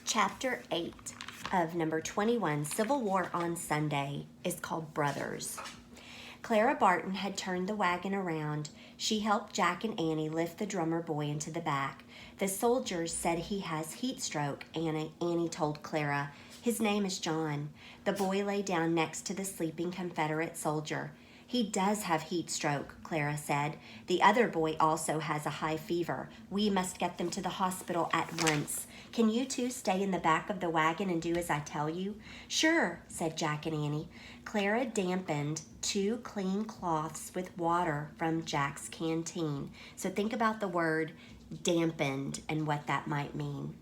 Chapter 8 of number 21, Civil War on Sunday, is called Brothers. Clara Barton had turned the wagon around. She helped Jack and Annie lift the drummer boy into the back. The soldiers said he has heat stroke, Annie told Clara. His name is John. The boy lay down next to the sleeping Confederate soldier. He does have heat stroke, Clara said. The other boy also has a high fever. We must get them to the hospital at once. Can you two stay in the back of the wagon and do as I tell you? Sure, said Jack and Annie. Clara dampened 2 clean cloths with water from Jack's canteen. So think about the word dampened and what that might mean.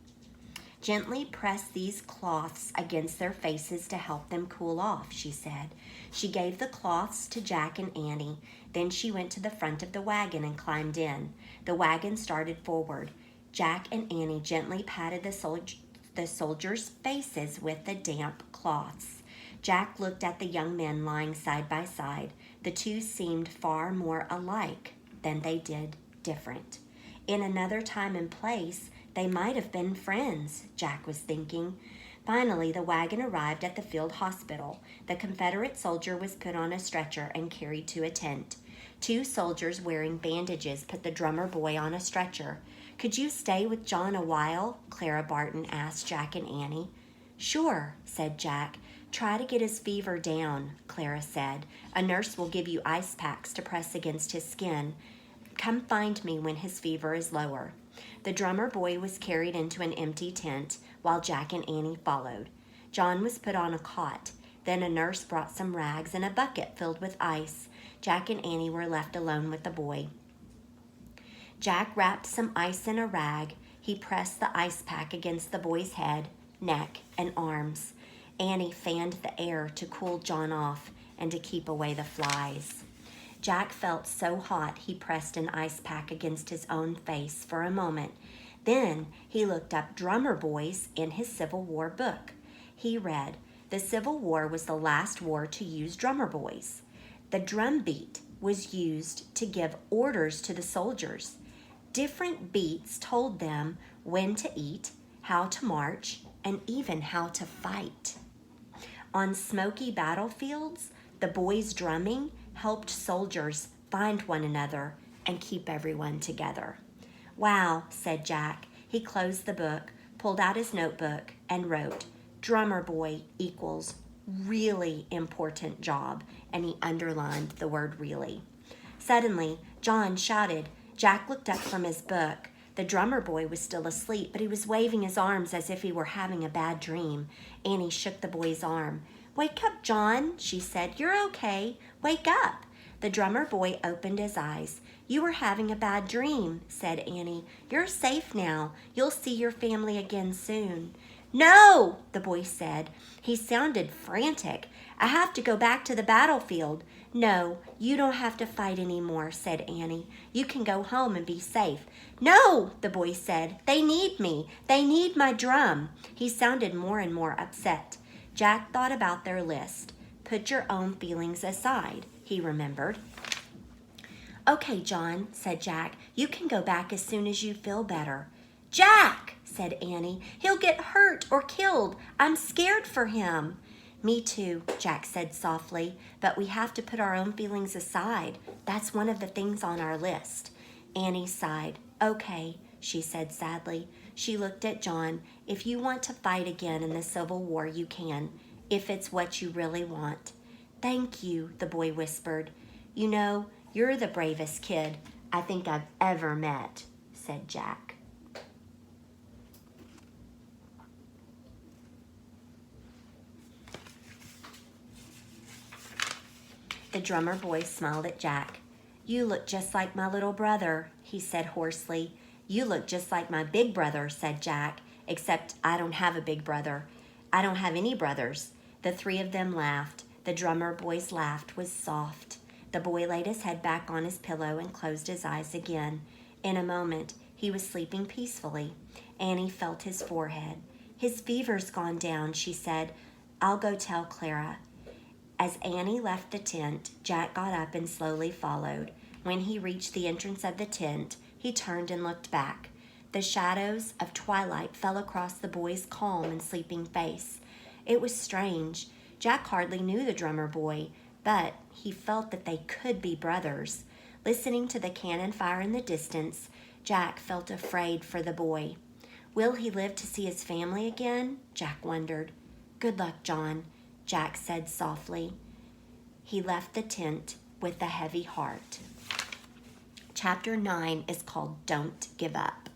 Gently press these cloths against their faces to help them cool off, she said. She gave the cloths to Jack and Annie. Then she went to the front of the wagon and climbed in. The wagon started forward. Jack and Annie gently patted the soldiers' faces with the damp cloths. Jack looked at the young men lying side by side. The two seemed far more alike than they did different. In another time and place, they might have been friends, Jack was thinking. Finally, the wagon arrived at the field hospital. The Confederate soldier was put on a stretcher and carried to a tent. 2 soldiers wearing bandages put the drummer boy on a stretcher. Could you stay with John a while? Clara Barton asked Jack and Annie. Sure, said Jack. Try to get his fever down, Clara said. A nurse will give you ice packs to press against his skin. Come find me when his fever is lower. The drummer boy was carried into an empty tent while Jack and Annie followed. John was put on a cot. Then a nurse brought some rags and a bucket filled with ice. Jack and Annie were left alone with the boy. Jack wrapped some ice in a rag. He pressed the ice pack against the boy's head, neck, and arms. Annie fanned the air to cool John off and to keep away the flies. Jack felt so hot he pressed an ice pack against his own face for a moment. Then he looked up drummer boys in his Civil War book. He read, the Civil War was the last war to use drummer boys. The drum beat was used to give orders to the soldiers. Different beats told them when to eat, how to march, and even how to fight. On smoky battlefields, the boys' drumming helped soldiers find one another and keep everyone together. Wow, said Jack. He closed the book, pulled out his notebook, and wrote, drummer boy equals really important job, and he underlined the word really. Suddenly, John shouted. Jack looked up from his book. The drummer boy was still asleep, but he was waving his arms as if he were having a bad dream. Annie shook the boy's arm. Wake up, John, she said. You're okay. Wake up. The drummer boy opened his eyes. You were having a bad dream, said Annie. You're safe now. You'll see your family again soon. No, the boy said. He sounded frantic. I have to go back to the battlefield. No, you don't have to fight anymore, said Annie. You can go home and be safe. No, the boy said. They need me. They need my drum. He sounded more and more upset. Jack thought about their list. Put your own feelings aside, he remembered. Okay, John, said Jack. You can go back as soon as you feel better. Jack, said Annie. He'll get hurt or killed. I'm scared for him. Me too, Jack said softly, but we have to put our own feelings aside. That's one of the things on our list. Annie sighed. Okay, she said sadly. She looked at John. If you want to fight again in the Civil War, you can, if it's what you really want. Thank you, the boy whispered. You know, you're the bravest kid I think I've ever met, said Jack. The drummer boy smiled at Jack. You look just like my little brother, he said hoarsely. You look just like my big brother, said Jack, except I don't have a big brother. I don't have any brothers. The 3 of them laughed. The drummer boy's laugh was soft. The boy laid his head back on his pillow and closed his eyes again. In a moment, he was sleeping peacefully. Annie felt his forehead. His fever's gone down, she said. I'll go tell Clara. As Annie left the tent, Jack got up and slowly followed. When he reached the entrance of the tent, he turned and looked back. The shadows of twilight fell across the boy's calm and sleeping face. It was strange. Jack hardly knew the drummer boy, but he felt that they could be brothers. Listening to the cannon fire in the distance, Jack felt afraid for the boy. Will he live to see his family again? Jack wondered. Good luck, John, Jack said softly. He left the tent with a heavy heart. Chapter 9 is called Don't Give Up.